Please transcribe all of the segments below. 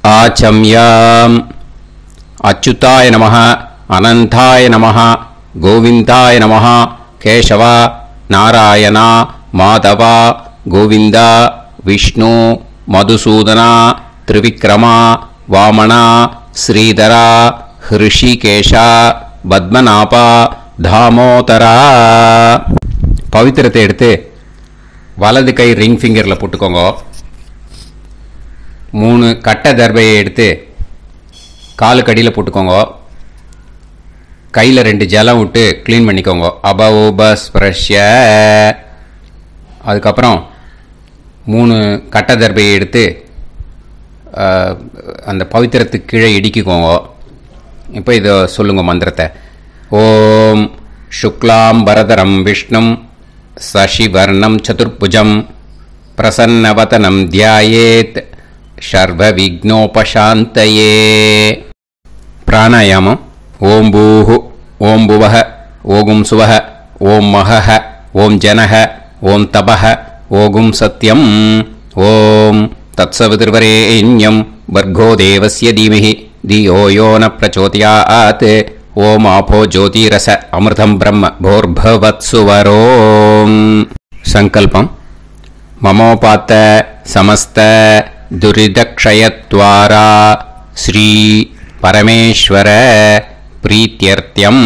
आचम्याम् अच्युताय नमः अनंताय नमः गोविंदाय नमः केशव नारायण माधव गोविंद विष्णु मधुसूदन त्रिविक्रम वामन श्रीधर ऋषिकेश पद्मनाभ दामोदर पवित्रத்தை எடுத்து வலது கை ரிங் ஃபிங்கரில் போட்டுக்கோங்க. 3 கட்டை தர்பையை எடுத்து காலுக்கடியில் போட்டுக்கோங்க. கையில் 2 ஜலம் விட்டு க்ளீன் பண்ணிக்கோங்க. அபௌபஸ்பிரஷ்ய. அதுக்கப்புறம் 3 கட்டை தர்பையை எடுத்து அந்த பவித்திரத்துக்கு கீழே இடிக்கிக்கோங்க. இப்போ இதை சொல்லுங்க மந்திரத்தை. ஓம் சுக்லாம் பரதரம் விஷ்ணும் சசிவர்ணம் சதுர்புஜம் பிரசன்னவதனம் தியாயேத் சர்வ விக்னோபசாந்தயே. பிராணாயாமம். ஓம் பூஹு ஓம் புவஹ ஓகும் சுவஹ ஓம் மஹஹ ஓம் ஜனஹ ஓம் தபஹ ஓகும் சத்யம் ஓம் தத்சவிதுர்வரேண்யம் வர்கோ தேவஸ்ய தீமஹி தியோ யோ ந பிரச்சோதயாத் ஓம் ஆபோ ஜோதிரச அமிர்தம் பிரம்ம போர்பவத்சுவரோம். சங்கல்பம். மமோபாத்த சமஸ்த துரிதக்ஷயத்வாரா ஸ்ரீ பரமேஸ்வர பிரீத்யர்த்தியம்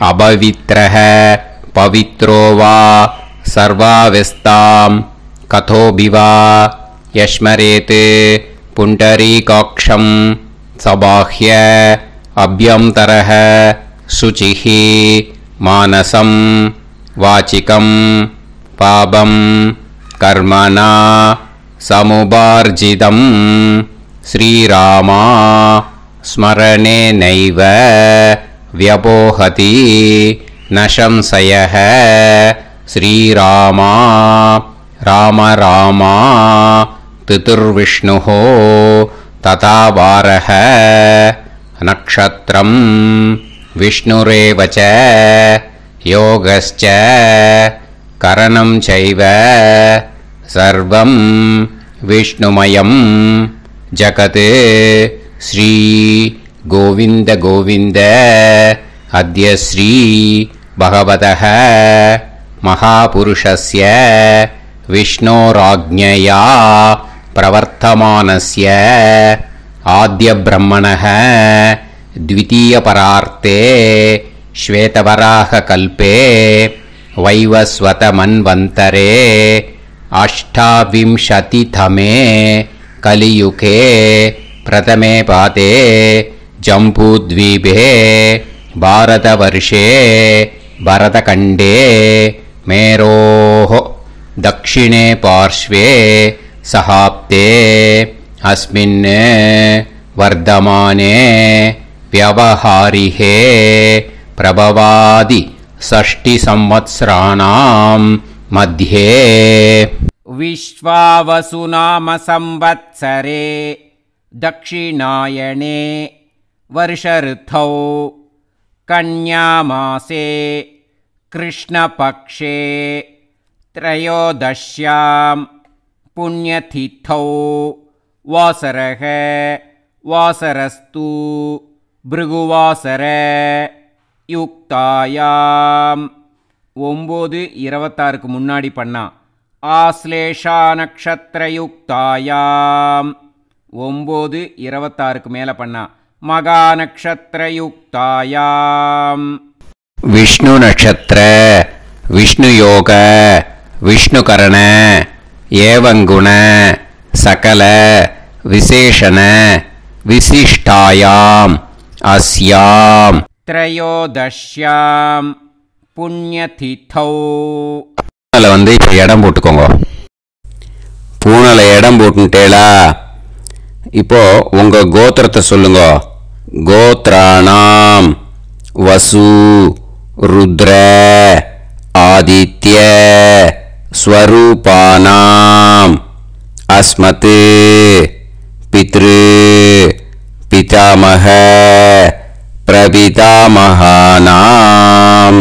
அபவித்ரஹ பவித்ரோ வா சர்வாவஸ்தாம் கதோபிவா யஸ்மரேத் புண்டரீகாக்ஷம் சபாஹ்ய அப்யந்தரஹ சுசிஹ மானசம் வாசிகம் பாபம் கர்மணா சமுபார்ஜிதம் ஸ்ரீராமா ஸ்மரணேனைவ வ்யபோஹதி நசம்சயஹ ஸ்ரீராமா ராம ராமா திதுர்விஷ்ணுஹ ததா வாரஹ நக்ஷத்ரம் விஷ்ணுரேவச யோகஸ்ச கரணம் சைவ சர்வம் விஷ்ணுமயம் ஜகத் ஸ்ரீ கோவிந்த கோவிந்த அத்ய ஸ்ரீ பகவதः மகாபுருஷஸ்ய விஷ்ணோராஜ்ஞயா பிரவர்த்தமானஸ்ய ஆத்ய பிரம்மணः द्वितीयपरार्ते श्वेतवराहकल्पे वैवस्वतमन्वन्तरे अष्टाविंशतितमे कलियुगे प्रथमे पादे जम्बूद्वीपे भारतवर्षे भरतखण्डे मेरोः दक्षिणे पार्श्वे सहाब्दे अस्मिन् वर्धमाने व्यवहारिहे प्रभवादि षष्टि संवत्सराणां मध्ये विश्वावसु नाम संवत्सरे दक्षिणायने वर्षऋतौ कन्यामासे कृष्णपक्षे त्रयोदश्यां पुण्यतिथौ वासरः वासरस्तु भृगुवासर யுக்தாயாம். 9:26க்கு முன்னாடி பண்ணா ஆஸ்லேஷா நக்ஷத்திர யுக்தாயாம். 9:26க்கு மேலே பண்ணா மகா நக்ஷத்திர யுக்தாயாம். விஷ்ணு நட்சத்திர விஷ்ணு யோக விஷ்ணுகரண ஏவங்குண சகல விசேஷண விசிஷ்டாயாம் அஸ்யாம் த்ரயோதஷ்யாம் புண்ணியதிதௌ. பூனலை இப்போ இடம் போட்டுக்கோங்க. பூனலை இடம் போட்டுட்டேளா? இப்போ உங்க கோத்திரத்தை சொல்லுங்க. கோத்ராணாம் வசு ருத்ர ஆதித்ய ஸ்வரூபானாம் அஸ்மத் பித்ரு பிதாமக பிரபிதாமகானாம்.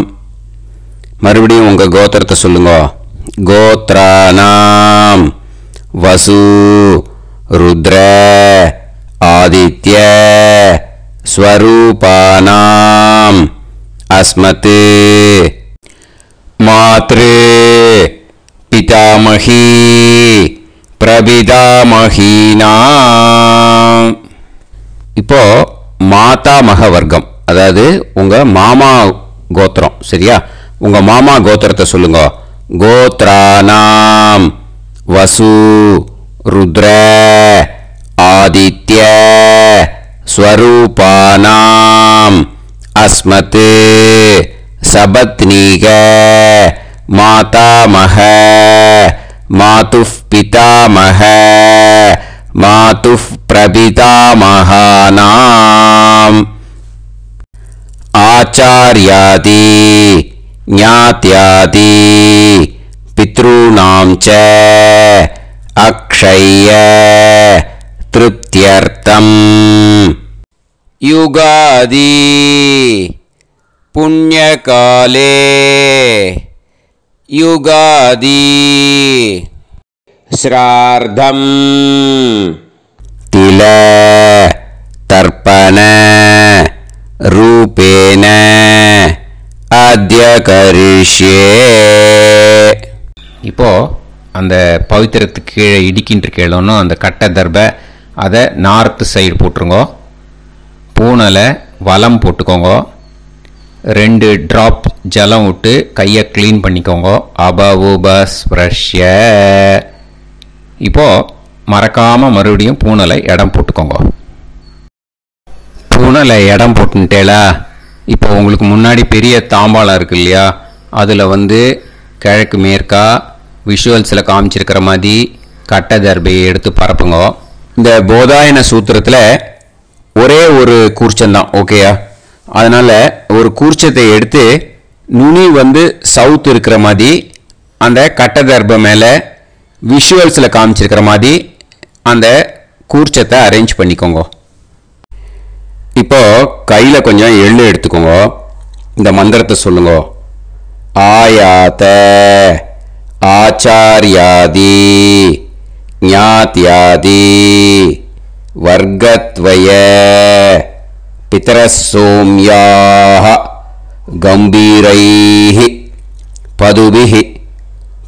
மறுபடியும் உங்க கோத்திரத்தை சொல்லுங்க. கோத்ராணாம் வசு ருத்ர ஆதித்ய ஸ்வரூபானாம் அஸ்மத் மாத்ரு பிதாமகி பிரபிதாமகீனாம். இப்போ மாதாமக வர்க்கம், அதாவது உங்க மாமா கோத்திரம். சரியா? உங்க மாமா கோத்திரத்தை சொல்லுங்க. கோத்ரானாம் வசு ருத்ர ஆதித்ய ஸ்வரூபானாம் அஸ்மத் சபத்னீக மாதாமக மாதுஃப் பிதாமக மாதுஃப் பிரபிதாமகானாம் ஆச்சார்யாதி ஞாத்யாதி பித்ருணாம் ச அக்ஷய திருப்தியர்த்தம் யுகாதி புண்ணியகாலே யுகாதி ஸ்ரார்த்தம் தில தர்ப்பண ரூபேன அத்ய கரிஷ்யே. இப்போ அந்த பவித்திரத்துக்கு கீழே இடிக்கின்ற கேளோன்னு அந்த கட்டை தர்பை அதை நார்த்து சைடு போட்டுருங்க. பூனலை வலம் போட்டுக்கோங்க. 2 ட்ராப் ஜலம் விட்டு கையை க்ளீன் பண்ணிக்கோங்க. அபவுபஸ்ப்ரஷ்ய. இப்போது மறக்காமல் மறுபடியும் பூனலை இடம் போட்டுக்கோங்க. பூனலை இடம் போட்டுட்டேலா, இப்போ உங்களுக்கு முன்னாடி பெரிய தாம்பாளம் இருக்கு இல்லையா, அதில் கிழக்கு மேற்கா விஷுவல்ஸில் காமிச்சிருக்கிற மாதிரி கட்டை தர்பையை எடுத்து பரப்புங்க. இந்த போதாயன சூத்திரத்தில் ஒரே ஒரு கூர்ச்சந்தான், ஓகேயா? அதனால் ஒரு கூர்ச்சத்தை எடுத்து நுனி சவுத் இருக்கிற மாதிரி அந்த கட்டை தர்பை மேலே விஷுவல்ஸில் காமிச்சிருக்கிற மாதிரி அந்த கூர்ச்சத்தை அரேஞ்ச் பண்ணிக்கோங்க. இப்போ கையில் கொஞ்சம் எள்ளு எடுத்துக்கோங்க. இந்த மந்திரத்தை சொல்லுங்க. ஆயாத ஆச்சார்யாதி ஞாத்யாதி வர்க்கத்வய பிதரசோம்யாஹ கம்பீரைஹி பதுபிஹி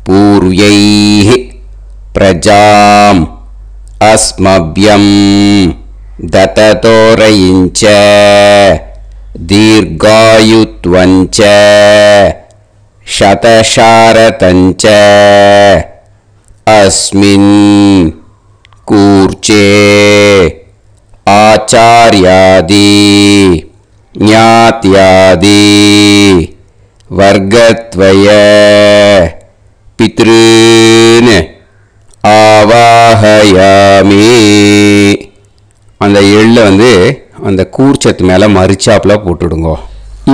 பூர்வைஹி பிரஜாம் அஸ்மப்யம் தததோரயிஞ்ச தீர்காயுத்வஞ்ச சதசாரதஞ்ச அஸ்மின் கூர்ச்சே ஆச்சார்யாதி ஞாத்யாதி வர்க்கத்வய பித்ருன் ஆவாஹயாமி. அந்த எள்ளை அந்த கூர்ச்சத்து மேலே மரிச்சாப்பில் போட்டுடுங்க.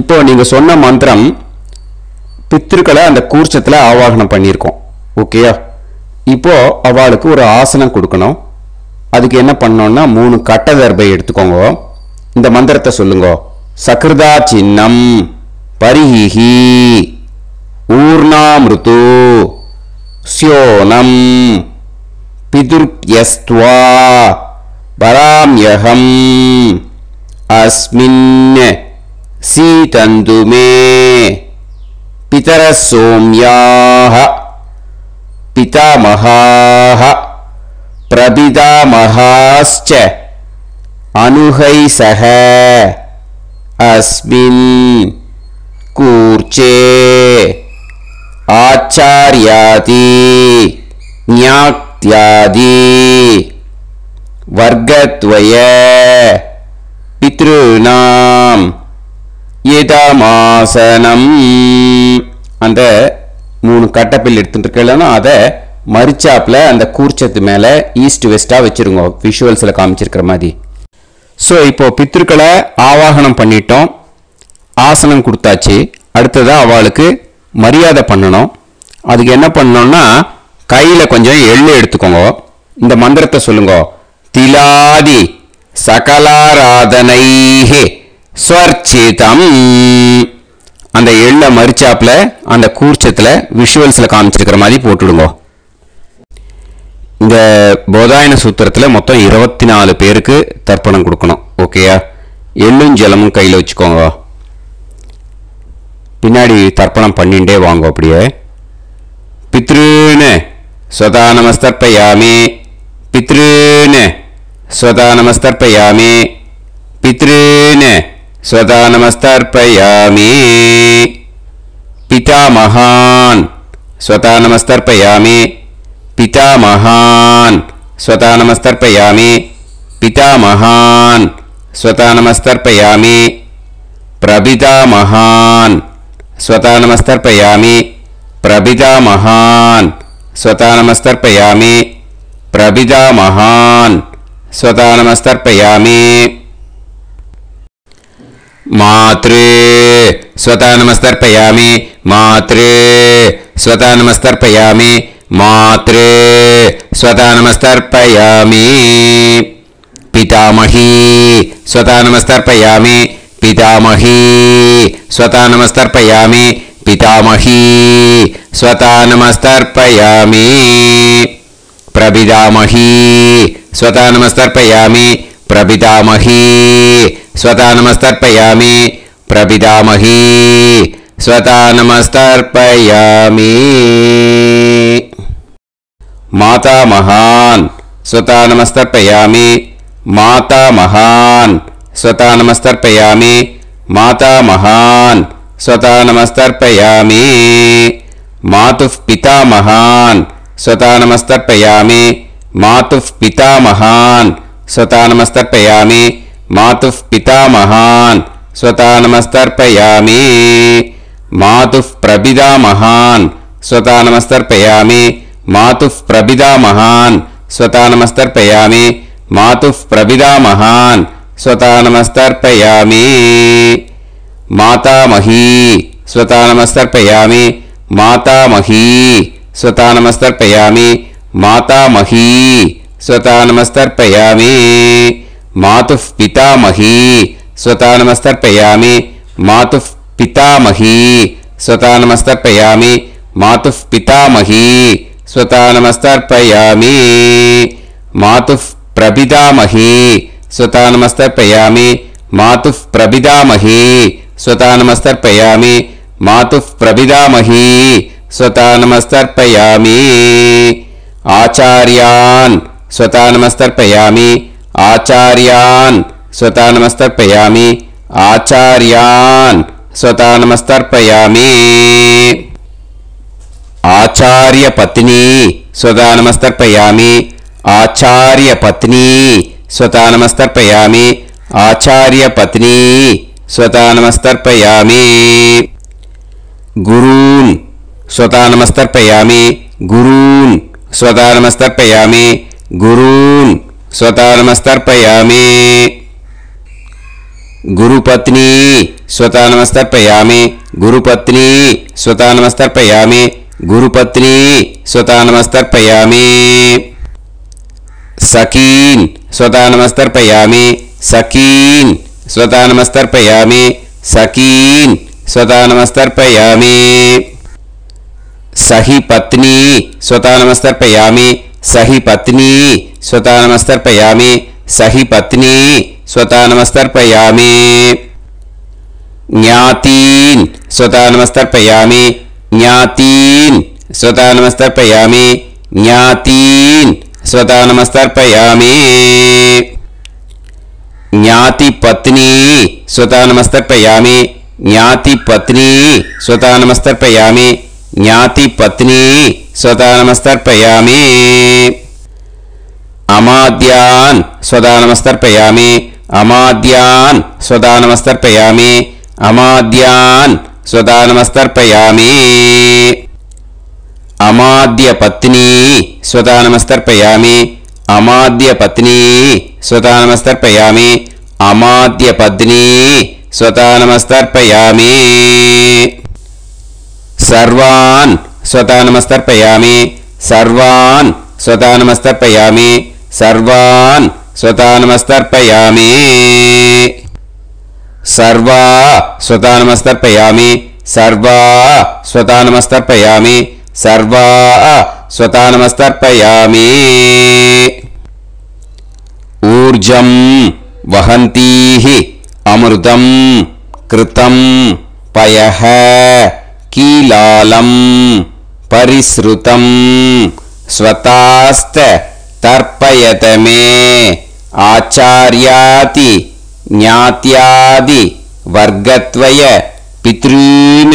இப்போ நீங்கள் சொன்ன மந்திரம் பித்ருக்களை அந்த கூர்ச்சத்தில் ஆவாகனம் பண்ணியிருக்கோம், ஓகேயா? இப்போ அவளுக்கு ஒரு ஆசனம் கொடுக்கணும். அதுக்கு என்ன பண்ணோம்னா 3 கட்டை தர்பை எடுத்துக்கோங்க. இந்த மந்திரத்தை சொல்லுங்க. சக்ருதா சின்னம் பரிஹி ஊர்ணாமிருத்து ஸ்யோனம் பிதுர்யஸ்த்வா பராம்யகம் அஸ்மின் சீதந்துமே பிதரசோம்யாஹ பிதாமகாஹ பிரபிதாமகாஸ்ச அனுகைசஹ அஸ்மின் கூர்ச்சே ஆச்சார்யாதி ஞாத்யாதி வர்க்கத்வய பித்ருநாம் இதமாசனம். அந்த 3 கட்டப்பில் எடுத்துட்டு இருக்கலன்னா அதை மரிச்சாப்பில் அந்த கூர்ச்சத்து மேலே ஈஸ்ட் வெஸ்ட்டாக வச்சுருங்க, விஷுவல்ஸில் காமிச்சிருக்கிற மாதிரி. ஸோ இப்போது பித்ருக்களை ஆவாகனம் பண்ணிட்டோம், ஆசனம் கொடுத்தாச்சு. அடுத்ததாக அவளுக்கு மரியாதை பண்ணணும். அதுக்கு என்ன பண்ணணும்னா கையில் கொஞ்சம் எள்ளு எடுத்துக்கோங்க. இந்த மந்திரத்தை சொல்லுங்க. திலாதி சகலாராதனைஹே ஸ்வர்ச்சிதம். அந்த எள்ள மரிச்சாப்பில் அந்த கூர்ச்சத்தில் விஷுவல்ஸில் காமிச்சிருக்கிற மாதிரி போட்டுடுங்க. இந்த போதாயன சூத்திரத்தில் மொத்தம் 24 பேருக்கு தர்ப்பணம் கொடுக்கணும். ஓகேயா? எள்ளும் ஜலமும் கையில் வச்சுக்கோங்க. பின்னாடி தர்ப்பணம் பண்ணிண்டே வாங்க. அப்படியே பித்ருன்னு ஸ்வதா நமஸ்தர்ப்பயாமி, பித்ருன்னு ஸ்வதா நமஸ்தர்ப்பயாமி, பித்ருன்னு ஸ்வதா நமஸ்தர்ப்பயாமி, பிதாமகான் ஸ்வதா நமஸ்தர்ப்பயாமி, पितामहान् स्वता नमस्तर्पयामि, पितामहान् स्वता नमस्तर्पयामि, प्रपितामहान् स्वता नमस्तर्पयामि, प्रपितामहान् स्वता नमस्तर्पयामि, प्रपितामहान् स्वता नमस्तर्पयामि, मातृ स्वता नमस्तर्पयामि, मातृ स्वता नमस्तर्पयामि, मातृ स्वता नमस्तर्पयामि, पितामही स्वता नमस्तर्पयामि, पितामही स्वता नमस्तर्पयामि, पितामही स्वता नमस्तर्पयामि, प्रपितामही स्वता नमस्तर्पयामि, प्रपितामही स्वता नमस्तर्पयामि, प्रपितामही स्वता नमस्तर्पयामि, मातामहान् स्वता नमस्तर्पयामि, मातामहान् स्वता नमस्तर्पयामि, मातामहान् स्वता नमस्तर्पयामि, मातुः पितामहान् स्वता नमस्तर्पयामि, मातुः पितामहान् स्वता नमस्तर्पयामि, मातुः पितामहान् स्वता नमस्तर्पयामि, मातुः प्रपितामहान् स्वता नमस्तर्पयामि, मातुः प्रपितामहान् स्वता नमस्तर्पयामि, मातुः प्रपितामहान् स्वता नमस्तर्पयामि, मातामही स्वता नमस्तर्पयामि, मातामही स्वता नमस्तर्पयामि, मातामही स्वता नमस्तर्पयामि, मातुः पितामही स्वता नमस्तर्पयामि, मातुः पितामही स्वता नमस्तर्पयामि, मातुः पितामही स्वता नमस्तर्पयामि, मातुः प्रपितामही स्वता नमस्तर्पयामि, मातुः प्रपितामही स्वता नमस्तर्पयामि, मातुः प्रपितामही स्वता नमस्तर्पयामि, आचार्यान् स्वता नमस्तर्पयामि, आचार्यान् स्वता नमस्तर्पयामि, आचार्यान् स्वता नमस्तर्पयामि, आचार्य पत्नी स्वता नमस्तर्पयामि, आचार्य पत्नी स्वता नमस्तर्पयामि, आचार्य पत्नी स्वता नमस्तर्पयामि, गुरून् स्वता नमस्तर्पयामि, गुरून् स्वता नमस्तर्पयामि, गुरून् स्वता नमस्तर्पयामि, गुरुपत्नी स्वता नमस्तर्पयामि, गुरुपत्नी स्वता नमस्तर्पयामि, गुरुपत्नी स्वता नमस्तर्पयामि, सखीन् स्वता नमस्तर्पयामि, सखीन् स्वता नमस्तर्पयामि, सखीन् स्वता नमस्तर्पयामि, सही पत्नी स्वता नमस्तर्पयामि, सही पत्नी स्वता नमस्तर्पयामि, सही पत्नी स्वता नमस्तर्पयामि, ज्ञातीन् स्वता नमस्तर्पयामि, ज्ञातीन् स्वता नमस्तर्पयामि, ज्ञातीन् स्वता नमस्तर्पयामि, ज्ञातिपत्नी स्वता नमस्तर्पयामि, ज्ञातिपत्नी स्वता नमस्तर्पयामि, ज्ञातिपत्नी स्वता नमस्तर्पयामि, अमाद्यान् स्वता नमस्तर्पयामि, अमाद्यान् स्वता नमस्तर्पयामि, अमाद्यान् स्वता नमस्तर्पयामि, अमाद्यपत्नी स्वता नमस्तर्पयामि, अमाद्यपत्नी स्वता नमस्तर्पयामि, अमाद्यपत्नी स्वता नमस्तर्पयामि, सर्वान् स्वता नमस्तर्पयामि, सर्वान् स्वता नमस्तर्पयामि, सर्वान् स्वता नमस्तर्पयामि, सर्वा स्वता नमस्तर्पयामि, सर्वा स्वता नमस्तर्पयामि, सर्वा स्वतानमस्तर्पयामि ऊर्जं वहन्तीः अमृतं कृतं पयः कीलालं परिसृतं स्वतास्त तर्पयत मे आचार्याति ज्ञात्यादि वर्गत्वय पितॄन्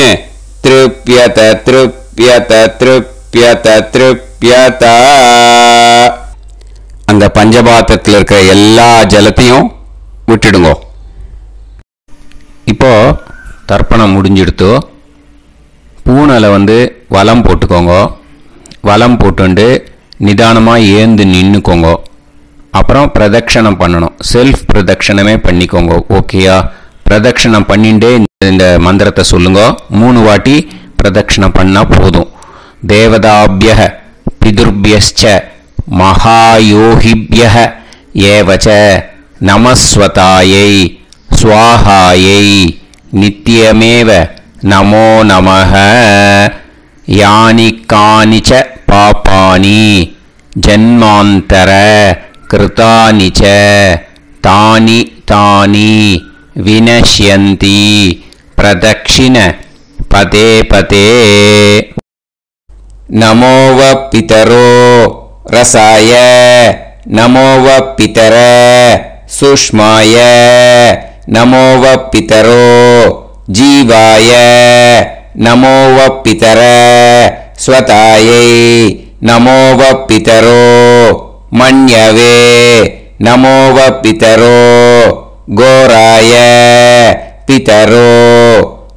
तृप्यत तृप्यत तृप्यत तृप्यत. அந்த பஞ்சபாத்திரத்தில் இருக்கிற எல்லா ஜலத்தையும் விட்டுடுங்க. இப்போ தர்ப்பணம் முடிஞ்சிடுத்து. பூனலை வலம் போட்டுக்கோங்க. வலம் போட்டுண்டு நிதானமாக ஏந்து நின்றுக்கோங்க. அப்புறம் பிரதட்சணம் பண்ணணும். செல்ஃப் பிரதட்சணமே பண்ணிக்கோங்க. ஓகேயா? பிரதட்சணம் பண்ணிண்டே இந்த மந்திரத்தை சொல்லுங்க. 3 வாட்டி பிரதட்சணம் பண்ணால் போதும். தேவதாபிய பிதுர்பியஸ்ச மகாயோகிபிய ஏவச்ச நமஸ்வதாயை ஸ்வாஹாயை நித்யமேவ நமோ நமஹ. யானி கானிச்ச பாபானி ஜன்மாந்தர கிருதானி ச தானி தானி வினஷ்யந்தி பிரதக்ஷிண பதே பதே. நமோவ பிதரோ ரசாய நமோவ பிதர சுஷ்மாய நமோவ பிதரோ ஜீவாய நமோவ பிதர ஸ்வதாயை நமோவ பிதரோ மன்யவே நமோவ பிதரோ கோராய பிதரோ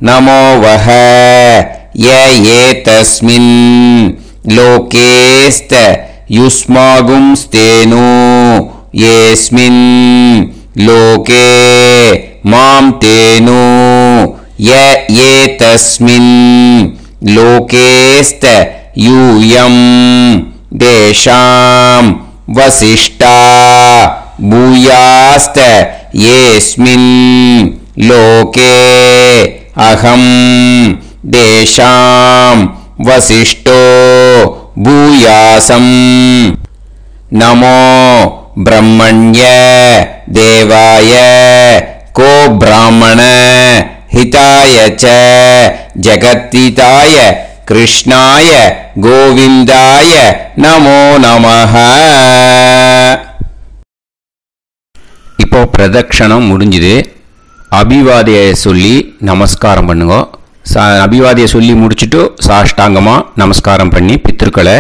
நமோவஹ. ஏதஸ்மின் லோகேஸ்த யுஸ்மாகும்ஸ்தேனு ஏஸ்மின் லோகே மாம் தேனு. ஏதஸ்மின் லோகேஸ்த யூயம் தேஷாம் வசிஷ்டா பூயாஸ்த ஏஸ்மின் லோகே அகம் தேஷாம் வசிஷ்டோ பூயாசம். நமோ பிரம்மண்ய தேவாய கோ பிராமண ஹிதாய ச ஜகத்ஹிதாய கிருஷ்ணாய கோவிந்தாய நமோ நமஹ. இப்போ பிரதட்சணம் முடிஞ்சுது. அபிவாதியை சொல்லி நமஸ்காரம் பண்ணுங்க. அபிவாதியை சொல்லி முடிச்சுட்டு சாஷ்டாங்கமாக நமஸ்காரம் பண்ணி பித்திருக்களை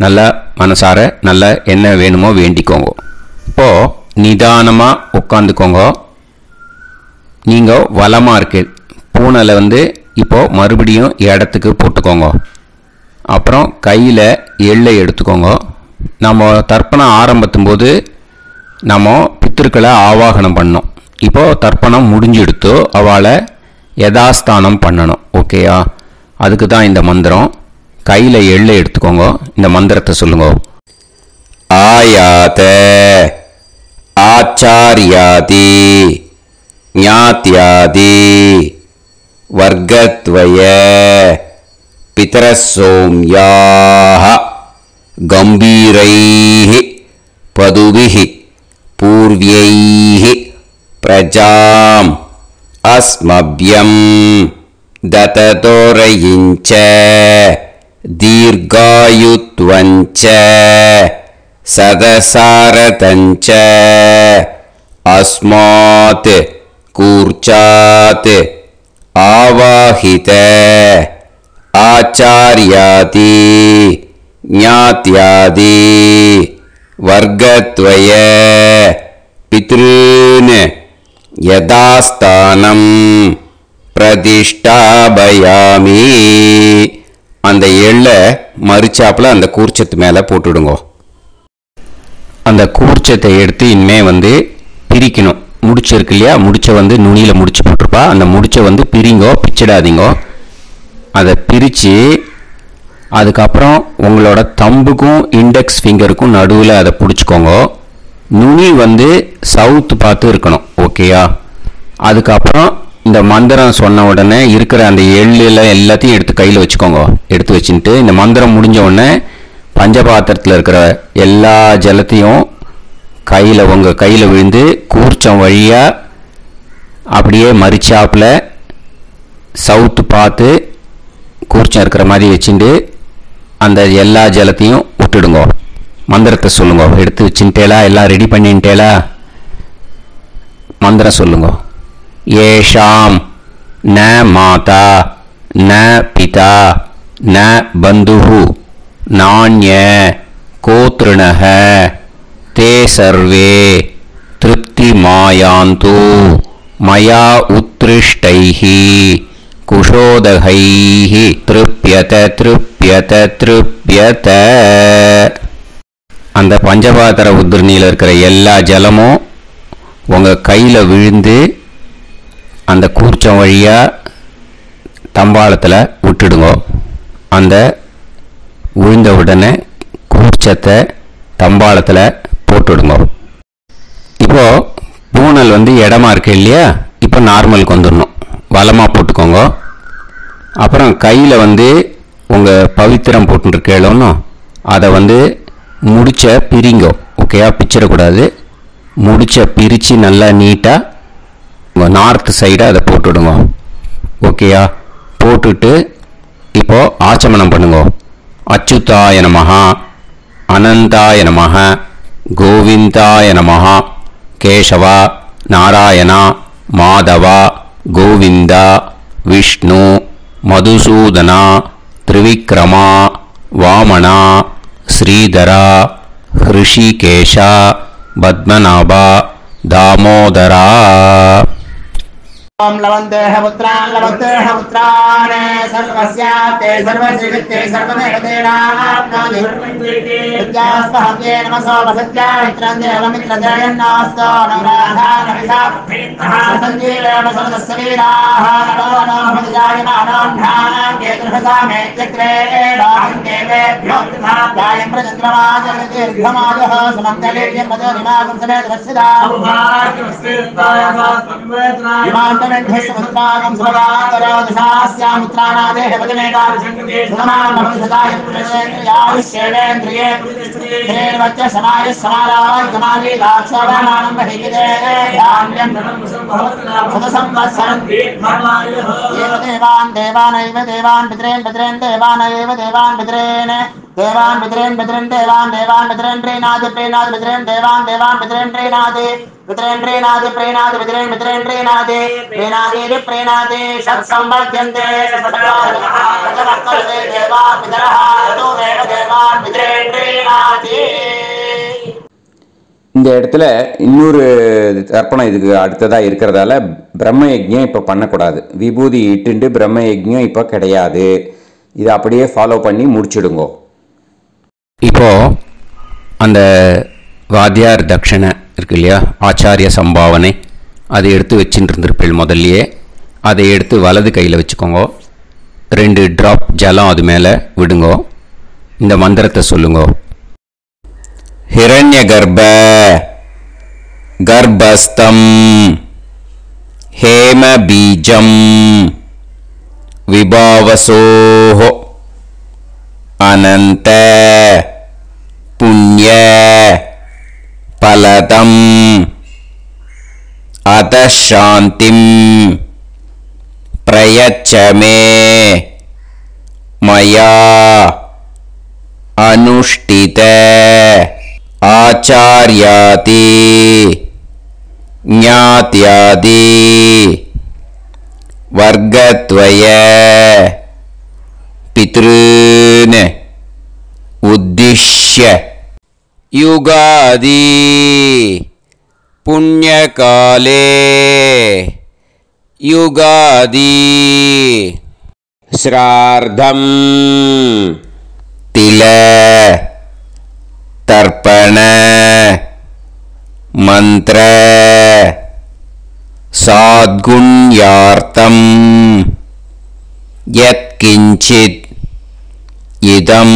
நல்லா மனசார நல்லா என்ன வேணுமோ வேண்டிக்கோங்க. இப்போது நிதானமாக உட்காந்துக்கோங்க. நீங்கள் வலமாக இருக்கு பூனலை இப்போது மறுபடியும் இடத்துக்கு போட்டுக்கோங்க. அப்புறம் கையில் எள்ளை எடுத்துக்கோங்க. நம்ம தர்ப்பணம் ஆரம்பித்தும் போது நம்ம பித்திருக்களை ஆவாகனம் பண்ணோம். இப்போது தர்ப்பணம் முடிஞ்செடுத்து அவளை யதாஸ்தானம் பண்ணணும். ஓகேயா? அதுக்கு தான் இந்த மந்திரம். கையில் எள்ளை எடுத்துக்கோங்க. இந்த மந்திரத்தை சொல்லுங்க. ஆயாத ஆச்சாரியாதி ஞாத்யாதி வர்க்கத்வய பிதரசோம்யாஹ கம்பீரைஹ பதுபிஹ பூர்வ்யைஹ பிரஜாம் अस्मभ्यं दततोरयिञ्च दीर्घायुत्वञ्च सदसारतञ्च अस्मात् कूर्चात् आवाहित आचार्यादि ज्ञात्यादि वर्गत्वय पितॄन् யதாஸ்தானம் பிரதிஷ்டாபயாமி. அந்த எள்ளை மறிச்சாப்பில் அந்த கூர்ச்சத்து மேலே போட்டுடுங்க. அந்த கூர்ச்சத்தை எடுத்து இனிமே பிரிக்கணும். முடிச்சு இருக்கு இல்லையா? முடிச்சை நுனியில் முடிச்சு போட்டிருப்பா. அந்த முடிச்சை பிரிங்கோ, பிச்சிடாதீங்கோ. அதை பிரித்து அதுக்கப்புறம் உங்களோட தம்புக்கும் இண்டெக்ஸ் ஃபிங்கருக்கும் நடுவில் அதை பிடிச்சிக்கோங்க. நுனி சவுத்து பார்த்து இருக்கணும். ஓகேயா? அதுக்கப்புறம் இந்த மந்திரம் சொன்ன உடனே இருக்கிற அந்த எள்ளில் எல்லாத்தையும் எடுத்து கையில் வச்சுக்கோங்க. எடுத்து வச்சுட்டு இந்த மந்திரம் முடிஞ்ச உடனே பஞ்சபாத்திரத்தில் இருக்கிற எல்லா ஜலத்தையும் உங்கள் கையில் விழுந்து கூர்ச்சம் வழியாக அப்படியே மறிச்சாப்பில் சவுத்து பார்த்து கூர்ச்சம் இருக்கிற மாதிரி வச்சுட்டு அந்த எல்லா ஜலத்தையும் விட்டுடுங்க. மந்திரத்தை சொல்லுங்க. எடுத்து வச்சுட்டேலா? எல்லாம் ரெடி பண்ணிட்டேலா? மந்திரம் சொல்லுங்க. ஏஷாம் ந மாதா ந பிதா ந பந்துஹு நாண்ய கோத்ருணஹ தே சர்வே திருப்தி மாயாந்து மயா உத்ருஷ்டைஹி குஷோதகைஹி திருப்யத திருப்யத திருப்யத. அந்த பஞ்சபாத்திர உத்ரணியில் இருக்கிற எல்லா ஜலமும் உங்கள் கையில் விழுந்து அந்த கூர்ச்சம் வழியாக தம்பாளத்தில் விட்டுடுங்க. அந்த விழுந்த உடனே கூர்ச்சத்தை தம்பாளத்தில் போட்டுடுங்க. இப்போது பூனல் இடமா இருக்கு இல்லையா? இப்போ நார்மலுக்கு வந்துடணும். வலமாக போட்டுக்கோங்க. அப்புறம் கையில் உங்கள் பவித்திரம் போட்டுருக்கேளோன்னு அதை முடிச்ச பிரிங்கோ. ஓகேயா? பிச்சிடக்கூடாது. முடிச்ச பிரித்து நல்லா நீட்டாக உங்கள் நார்த் சைடை அதை போட்டுவிடுங்க. ஓகேயா? போட்டுட்டு இப்போது ஆச்சமனம் பண்ணுங்க. அச்சுதாய நமஹ அனந்தாய நமஹ கோவிந்தாய நமஹ கேசவா நாராயணா மாதவா கோவிந்தா விஷ்ணு மதுசூதனா திரிவிக்ரமா வாமனா ஸ்ரீதரா ஹிருஷிகேஷா பத்மநாபா தாமோதரா. ओम लवन्तेह पुत्रान् लवन्तेह पुत्रान् सर्वस्याते सर्वश्रीवित्ते सर्वदेवतेनाप्नोति विद्यास्पहव्ये नमसो वसत्यामित्रं देवमित्रजयन्नास्तो नवराधानविषाः सञ्जीवेम सर्वस्वीराः नमो नमोऽजायमानोऽन्धानां केतुर्हसामेत्यग्रे बाहं देवेभ्यो ध्यायं प्रचन्द्रमाजर्दीर्घमाजः सुमङ्गलेर्यन्मदोरिमागं समेतवस्सिदा ृष्टभद्रागं सुभगान्तरोदशास्यामित्राणादेह पदमेकाभिषङ्कृते सुमानमनुसदायन्द्रिये श्रेर्वच्च समाय समाराय समाली लाक्षावानानं बहिगिते धान्यं सदसंवत्सरं देवान् देवान् पितॄन् पितॄन् देवानैव देवान् पितॄन् देवान् पितॄन् पितॄन् देवान् देवान् पितॄन् प्रीणाति प्रीणाति पितॄन् देवान् देवान् पितॄन् प्रीणाति पितॄन् प्रीणाति प्रीणाति पितॄन् पितॄन् प्रीणाति प्रीणाति प्रीणाति षट्संवर्ध्यन्ते देवान् पितरः तदेव देवान् पितॄन् प्रीणाति. இந்த இடத்துல இன்னொரு தர்ப்பணம் இதுக்கு அடுத்ததாக இருக்கிறதால பிரம்ம யஜ்ஞம் இப்போ பண்ணக்கூடாது. விபூதி இட்டுண்டு பிரம்ம யஜ்ஞம் இப்போ கிடையாது. இதை அப்படியே ஃபாலோ பண்ணி முடிச்சுடுங்கோ. இப்போது அந்த வாத்தியார் தட்சணை இருக்கு இல்லையா, ஆச்சாரிய சம்பாவனை, அதை எடுத்து வச்சுட்டு இருந்திருப்பேள் முதல்லையே. அதை எடுத்து வலது கையில் வச்சுக்கோங்க. 2 ட்ராப் ஜலம் அது மேலே விடுங்கோ. இந்த மந்திரத்தை சொல்லுங்கோ. हिरण्यगर्भ गर्भस्थं हेमबीजं विभावसोः अनन्त पुण्य फलदं अतः शान्तिं प्रयच्छ मे मया अनुष्ठित आचार्यादि ज्ञात्यादि वर्गद्वय पितॄन् उद्दिश्य युगादि पुण्यकाले युगादि श्राद्धं तिल तर्पण मंत्र साद्गुण्यार्थं यत्किंचित् इदं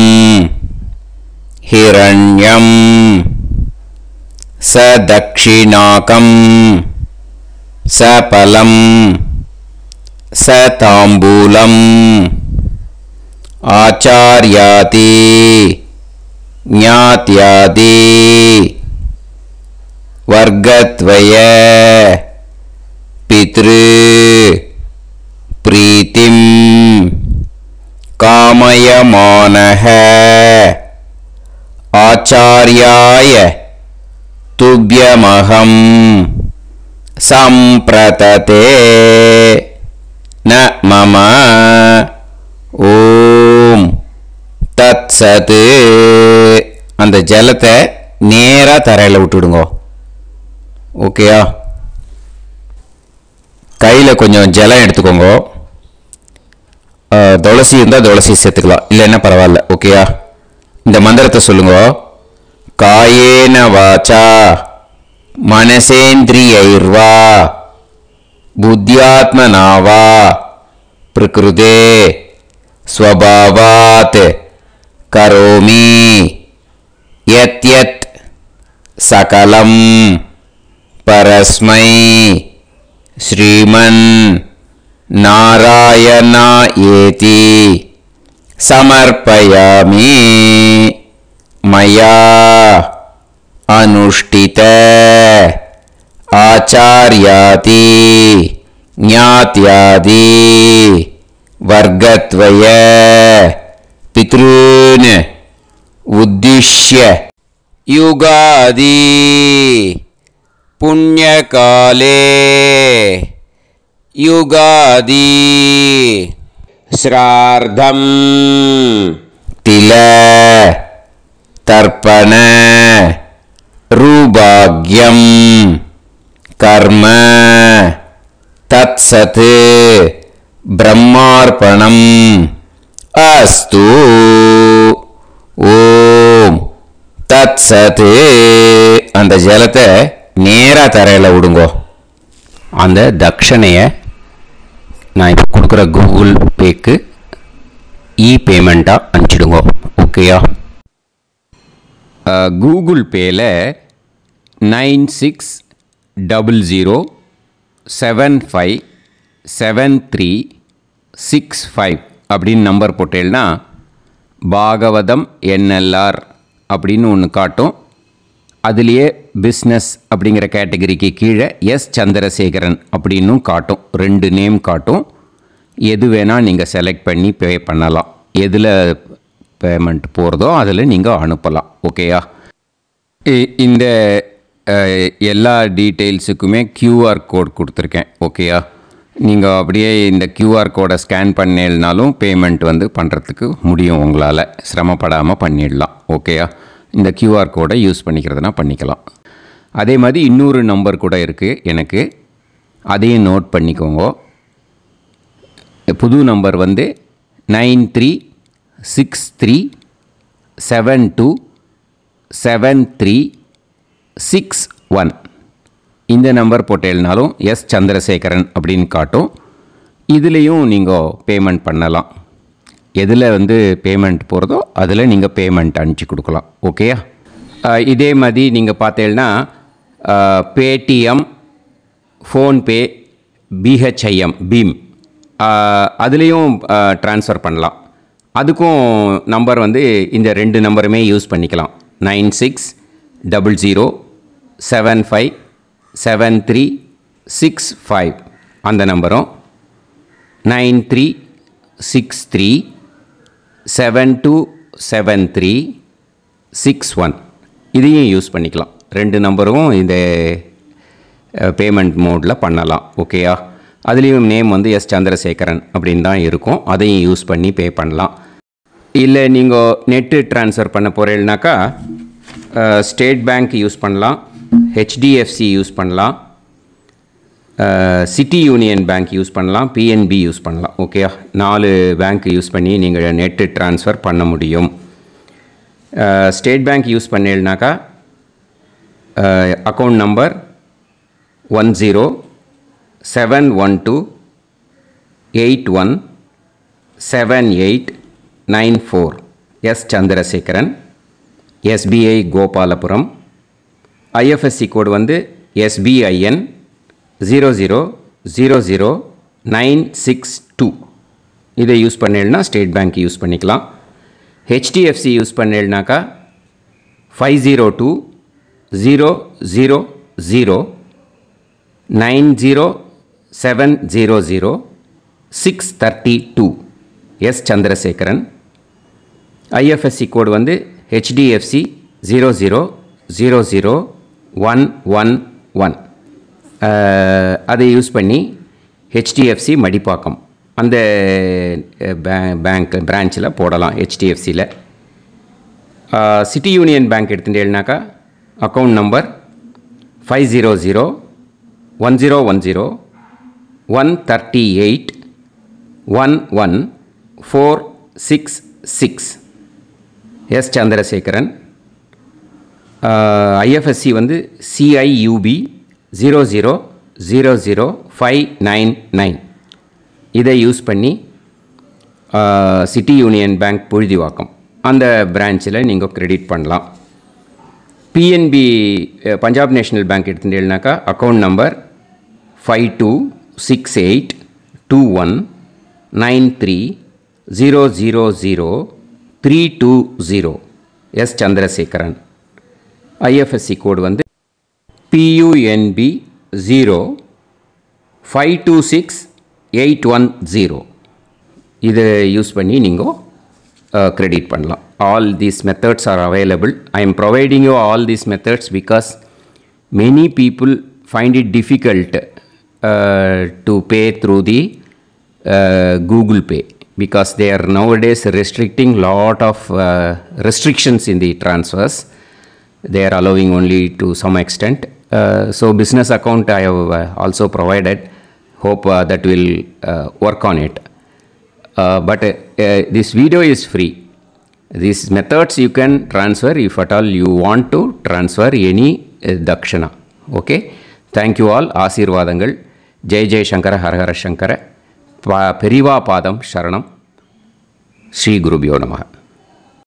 हिरण्यं सदक्षिणाकं सफलं सताम्बूलम् आचार्याति ஞாத்யாதி வர்கத்வய பித்ரு பிரீத்திம் காமயமானஹ ஆச்சார்யாய துப்யமஹம் சம்பிரததே ந மம ஓம் தத்சத். அந்த ஜலத்தை நேராக தரையில் விட்டுடுங்க. ஓகேயா? கையில் கொஞ்சம் ஜலம் எடுத்துக்கோங்க. துளசி இருந்தால் துளசி சேர்த்துக்கலாம், இல்லைன்னா பரவாயில்ல. ஓகேயா? இந்த மந்திரத்தை சொல்லுங்க. காயேன வாச்சா மனசேந்திரியைர்வா புத்தியாத்மனாவா பிரகிருதே ஸ்வபாவாத் கரோமி யத் யத் சகலம் பரஸ்மை ஸ்ரீமன் நாராயணா ஏதி சமர்ப்பயாமி மயா அனுஷ்டித ஆச்சார்யாதி ஞாத்யாதி வர்கத்வய பித்ருன் உத்திஷ்ய யுகாதி புண்ணியகாலே யுகாதி ஸ்ரார்த்தம் தில தர்ப்பண ரூபாக்யம் கர்ம தத்சத் பிரம்மார்ப்பணம் அஸ்து. ஓம் தத்சத். அந்த ஜலத்தை நேராக தரையில் விடுங்கோ. அந்த தட்சணையை நான் இப்போ கொடுக்குற கூகுள் பேக்கு பேமெண்ட்டாக அனுப்பிச்சிடுங்க. ஓகேயா? கூகுள் பேயில் 9600757365 அப்படின்னு நம்பர் போட்டேன்னா பாகவதம் NLR அப்படின்னு ஒன்று காட்டும். அதுலேயே பிஸ்னஸ் அப்படிங்கிற கேட்டகரிக்கு கீழே எஸ் சந்திரசேகரன் அப்படின்னும் காட்டும். 2 நேம் காட்டும். எது வேணால் நீங்கள் செலக்ட் பண்ணி பே பண்ணலாம். எதில் பேமெண்ட் போகிறதோ அதில் நீங்கள் அனுப்பலாம். ஓகேயா? இந்த எல்லா டீட்டெயில்ஸுக்குமே QR கோட் கொடுத்துருக்கேன். ஓகேயா? நீங்கள் அப்படியே இந்த QR கோடை ஸ்கேன் பண்ணேன்னாலும் பேமெண்ட் பண்ணுறதுக்கு முடியும். உங்களால் சிரமப்படாமல் பண்ணிடலாம். ஓகேயா? இந்த QR கோடை யூஸ் பண்ணிக்கிறதுனா பண்ணிக்கலாம். அதே மாதிரி இன்னொரு நம்பர் கூட இருக்குது எனக்கு, அதையும் நோட் பண்ணிக்கோங்க. புது நம்பர் 9363727361. இந்த நம்பர் போட்டேல்னாலும் எஸ் சந்திரசேகரன் அப்படின்னு காட்டும். இதுலேயும் நீங்கள் பேமெண்ட் பண்ணலாம். எதில் பேமெண்ட் போகிறதோ அதில் நீங்கள் பேமெண்ட் அனுப்பிச்சி கொடுக்கலாம். ஓகேயா? இதே மாதிரி நீங்கள் பார்த்தேன்னா பேடிஎம், ஃபோன்பே, BHIM பீம் அதுலேயும் ட்ரான்ஸ்ஃபர் பண்ணலாம். அதுக்கும் நம்பர் இந்த 2 நம்பருமே யூஸ் பண்ணிக்கலாம். 9600757365 அந்த நம்பரும் 9363727361 இதையும் யூஸ் பண்ணிக்கலாம். 2 நம்பரும் இந்த பேமெண்ட் மோடில் பண்ணலாம். ஓகேயா? அதுலேயும் நேம் எஸ் சந்திரசேகரன் அப்படின்னு தான் இருக்கும். அதையும் யூஸ் பண்ணி பே பண்ணலாம். இல்லை நீங்கள் நெட்டு ட்ரான்ஸ்ஃபர் பண்ண போகிறீங்கனாக்கா ஸ்டேட் பேங்க் யூஸ் பண்ணலாம், HDFC யூஸ் பண்ணலாம், சிட்டி யூனியன் பேங்க் யூஸ் பண்ணலாம், PNB யூஸ் பண்ணலாம். ஓகேயா? 4 பேங்க் யூஸ் பண்ணி நீங்கள் நெட்டு ட்ரான்ஸ்ஃபர் பண்ண முடியும். ஸ்டேட் பேங்க் யூஸ் பண்ணீங்கனாக்கா account number 10718178994 S Chandrasekaran, SBI Gopalapuram. IFSC code SBIN 0000962. இதை யூஸ் பண்ணேன்னா ஸ்டேட் பேங்க் யூஸ் பண்ணிக்கலாம். HDFC யூஸ் பண்ணேன்னாக்கா 502-000-90700-632 S. சந்திரசேகரன். IFSC கோடு வந்து HDFC 0000111. அதை யூஸ் பண்ணி HDFC மடிப்பாக்கம் அந்த பேங்க் பிரான்ச்சில் போடலாம். HDFCயில் சிட்டி யூனியன் பேங்க் எடுத்துட்டேன்னாக்கா account number 500-1010-138-11466 S. Chandrasekaran. IFSC வந்து CIUB 0000599. இதை யூஸ் பண்ணி சிட்டி யூனியன் பேங்க் புழுதிவாக்கம் அந்த பிரான்ச்சில் நீங்கள் கிரெடிட் பண்ணலாம். PNB பஞ்சாப் நேஷ்னல் பேங்க் எடுத்துட்டேன்னாக்கா account number 52682193000320 S. Chandrasekaran. IFSC code வந்து PUNB 0526810. இதை யூஸ் பண்ணி நீங்கள் கிரெடிட் பண்ணலாம். All these methods are available. I am providing you all these methods because many people find it difficult to pay through the Google Pay because they are nowadays restricting lot of restrictions in the transfers. They are allowing only to some extent. So business account I have also provided. Hope that will work on it. But this video is free. These methods you can transfer if at all you want to transfer any dakshana. Okay. Thank you all. ஆசீர்வாதங்கள். ஜெய் ஜெய் சங்கர ஹரஹர சங்கர. பெரிவா பாதம் சரணம். ஸ்ரீ குருபியோ நமஹ.